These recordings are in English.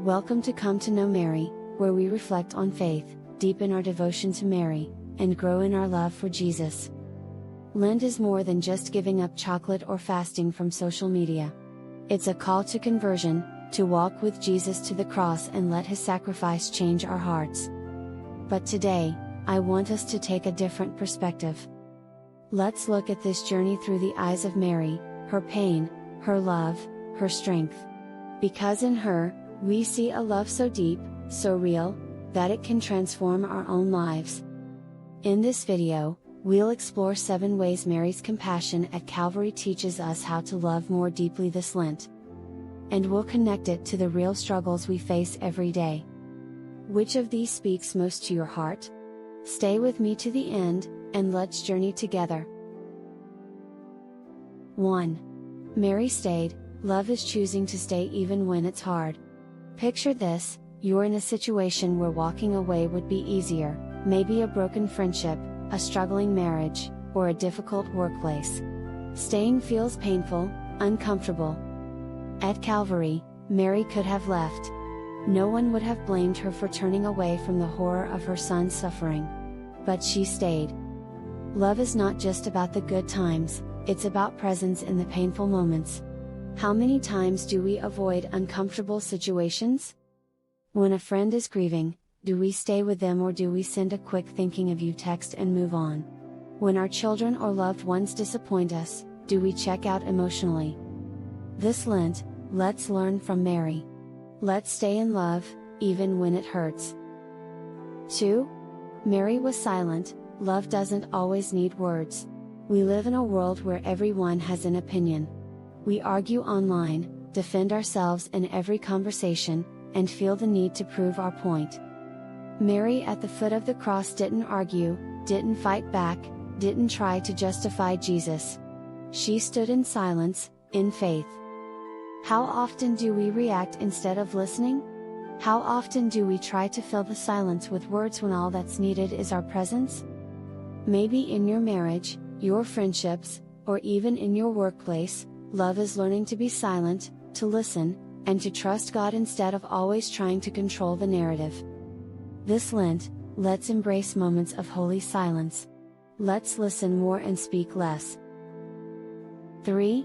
Welcome to Come to Know Mary, where we reflect on faith, deepen our devotion to Mary, and grow in our love for Jesus. Lent is more than just giving up chocolate or fasting from social media. It's a call to conversion, to walk with Jesus to the cross and let his sacrifice change our hearts. But today, I want us to take a different perspective. Let's look at this journey through the eyes of Mary, her pain, her love, her strength. Because in her, we see a love so deep, so real, that it can transform our own lives. In this video, we'll explore 7 ways Mary's compassion at Calvary teaches us how to love more deeply this Lent. And we'll connect it to the real struggles we face every day. Which of these speaks most to your heart? Stay with me to the end, and let's journey together. 1. Mary stayed. Love is choosing to stay even when it's hard. Picture this: you're in a situation where walking away would be easier, maybe a broken friendship, a struggling marriage, or a difficult workplace. Staying feels painful, uncomfortable. At Calvary, Mary could have left. No one would have blamed her for turning away from the horror of her son's suffering. But she stayed. Love is not just about the good times, it's about presence in the painful moments. How many times do we avoid uncomfortable situations? When a friend is grieving, do we stay with them or do we send a quick thinking of you text and move on? When our children or loved ones disappoint us, do we check out emotionally? This Lent, let's learn from Mary. Let's stay in love, even when it hurts. 2. Mary was silent. Love doesn't always need words. We live in a world where everyone has an opinion. We argue online, defend ourselves in every conversation, and feel the need to prove our point. Mary at the foot of the cross didn't argue, didn't fight back, didn't try to justify Jesus. She stood in silence, in faith. How often do we react instead of listening? How often do we try to fill the silence with words when all that's needed is our presence? Maybe in your marriage, your friendships, or even in your workplace, love is learning to be silent, to listen, and to trust God instead of always trying to control the narrative. This Lent, let's embrace moments of holy silence. Let's listen more and speak less. 3.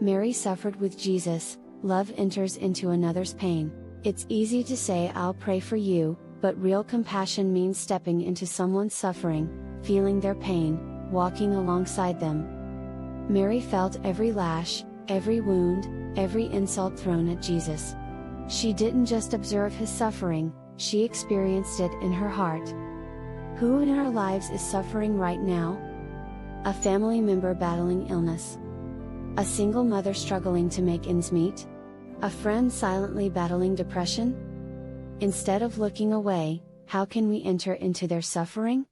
Mary suffered with Jesus. Love enters into another's pain. It's easy to say I'll pray for you, but real compassion means stepping into someone's suffering, feeling their pain, walking alongside them. Mary felt every lash, every wound, every insult thrown at Jesus. She didn't just observe his suffering, she experienced it in her heart. Who in our lives is suffering right now? A family member battling illness? A single mother struggling to make ends meet? A friend silently battling depression? Instead of looking away, how can we enter into their suffering?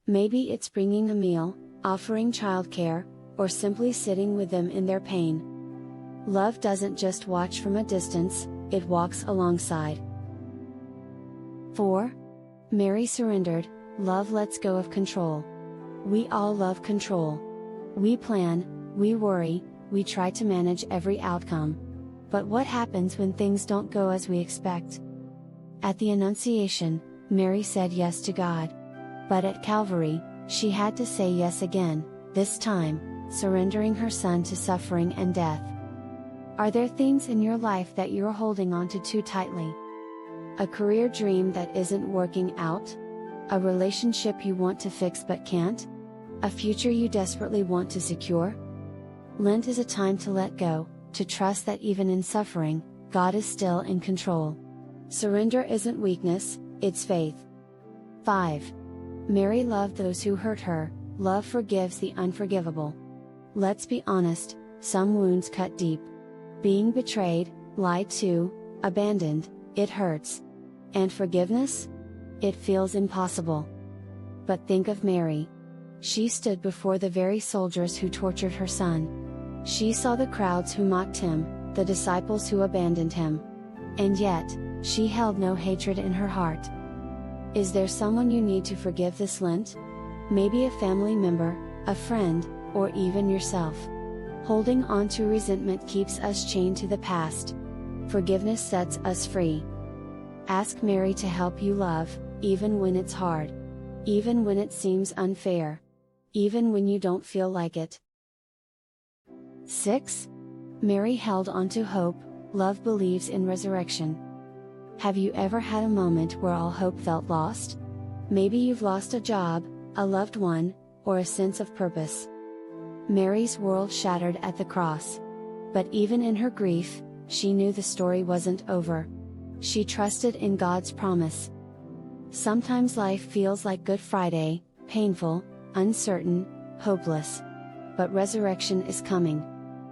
Maybe it's bringing a meal, offering childcare, or simply sitting with them in their pain. Love doesn't just watch from a distance, it walks alongside. 4. Mary surrendered. Love lets go of control. We all love control. We plan, we worry, we try to manage every outcome. But what happens when things don't go as we expect? At the Annunciation, Mary said yes to God. But at Calvary, she had to say yes again, this time, surrendering her son to suffering and death. Are there things in your life that you're holding on to too tightly? A career dream that isn't working out? A relationship you want to fix but can't? A future you desperately want to secure? Lent is a time to let go, to trust that even in suffering, God is still in control. Surrender isn't weakness, it's faith. 5. Mary loved those who hurt her. Love forgives the unforgivable. Let's be honest, some wounds cut deep. Being betrayed, lied to, abandoned, it hurts. And forgiveness? It feels impossible. But think of Mary. She stood before the very soldiers who tortured her son. She saw the crowds who mocked him, the disciples who abandoned him. And yet, she held no hatred in her heart. Is there someone you need to forgive this Lent? Maybe a family member, a friend, or even yourself. Holding on to resentment keeps us chained to the past. Forgiveness sets us free. Ask Mary to help you love, even when it's hard. Even when it seems unfair. Even when you don't feel like it. 6. Mary held on to hope. Love believes in resurrection. Have you ever had a moment where all hope felt lost? Maybe you've lost a job, a loved one, or a sense of purpose. Mary's world shattered at the cross. But even in her grief, she knew the story wasn't over. She trusted in God's promise. Sometimes life feels like Good Friday, painful, uncertain, hopeless. But resurrection is coming.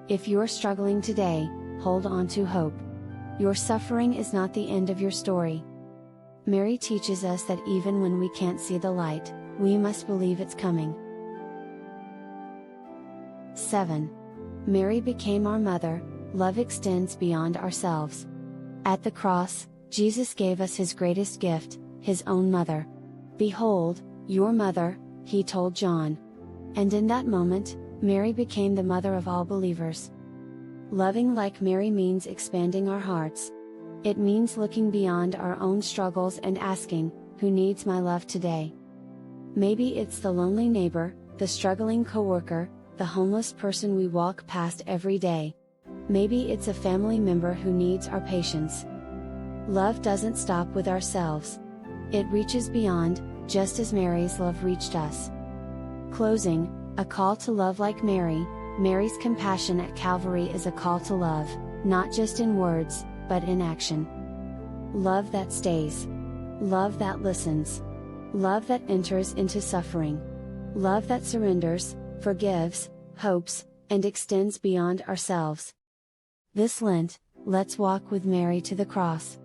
If you're struggling today, hold on to hope. Your suffering is not the end of your story. Mary teaches us that even when we can't see the light, we must believe it's coming. 7. Mary became our mother. Love extends beyond ourselves. At the cross, Jesus gave us his greatest gift, his own mother. Behold, your mother, he told John. And in that moment, Mary became the mother of all believers. Loving like Mary means expanding our hearts. It means looking beyond our own struggles and asking, who needs my love today? Maybe it's the lonely neighbor, the struggling coworker, the homeless person we walk past every day. Maybe it's a family member who needs our patience. Love doesn't stop with ourselves. It reaches beyond, just as Mary's love reached us. Closing, a call to love like Mary. Mary's compassion at Calvary is a call to love, not just in words, but in action. Love that stays. Love that listens. Love that enters into suffering. Love that surrenders, forgives, hopes, and extends beyond ourselves. This Lent, let's walk with Mary to the cross.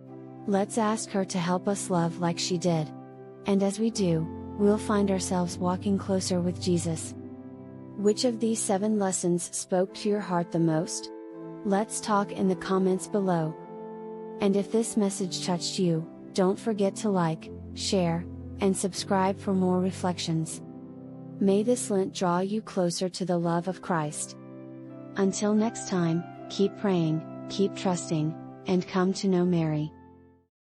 Let's ask her to help us love like she did. And as we do, we'll find ourselves walking closer with Jesus. Which of these 7 lessons spoke to your heart the most? Let's talk in the comments below. And if this message touched you, don't forget to like, share, and subscribe for more reflections. May this Lent draw you closer to the love of Christ. Until next time, keep praying, keep trusting, and come to know Mary.